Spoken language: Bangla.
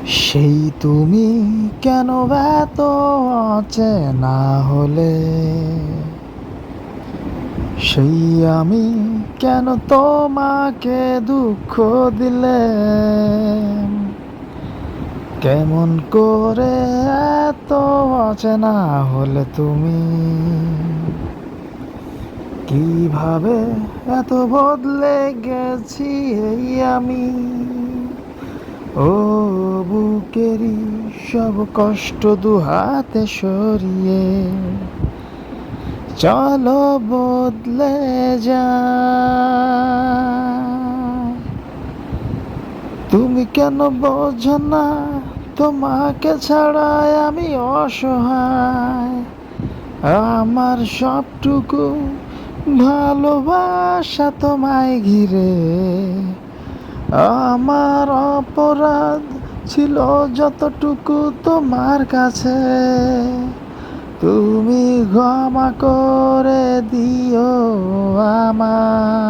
সেই তুমি কেন এত অচেনা হলে, সেই আমি কেন তোমাকে দুঃখ দিলে, কেমন করে এত অচেনা হলে তুমি, কিভাবে এত বদলে গেছি এই আমি। ও বুকেরই সব কষ্ট দুহাতে সরিয়ে চলো বদলে যায়। তুমি কেন বোঝো না তোমাকে ছাড়াই আমি অসহায়, আমার সবটুকু ভালোবাসা তোমায় ঘিরে, আমার অপরাধ ছিল যতটুকু তোমার কাছে, তুমি ক্ষমা করে দিও আমায়।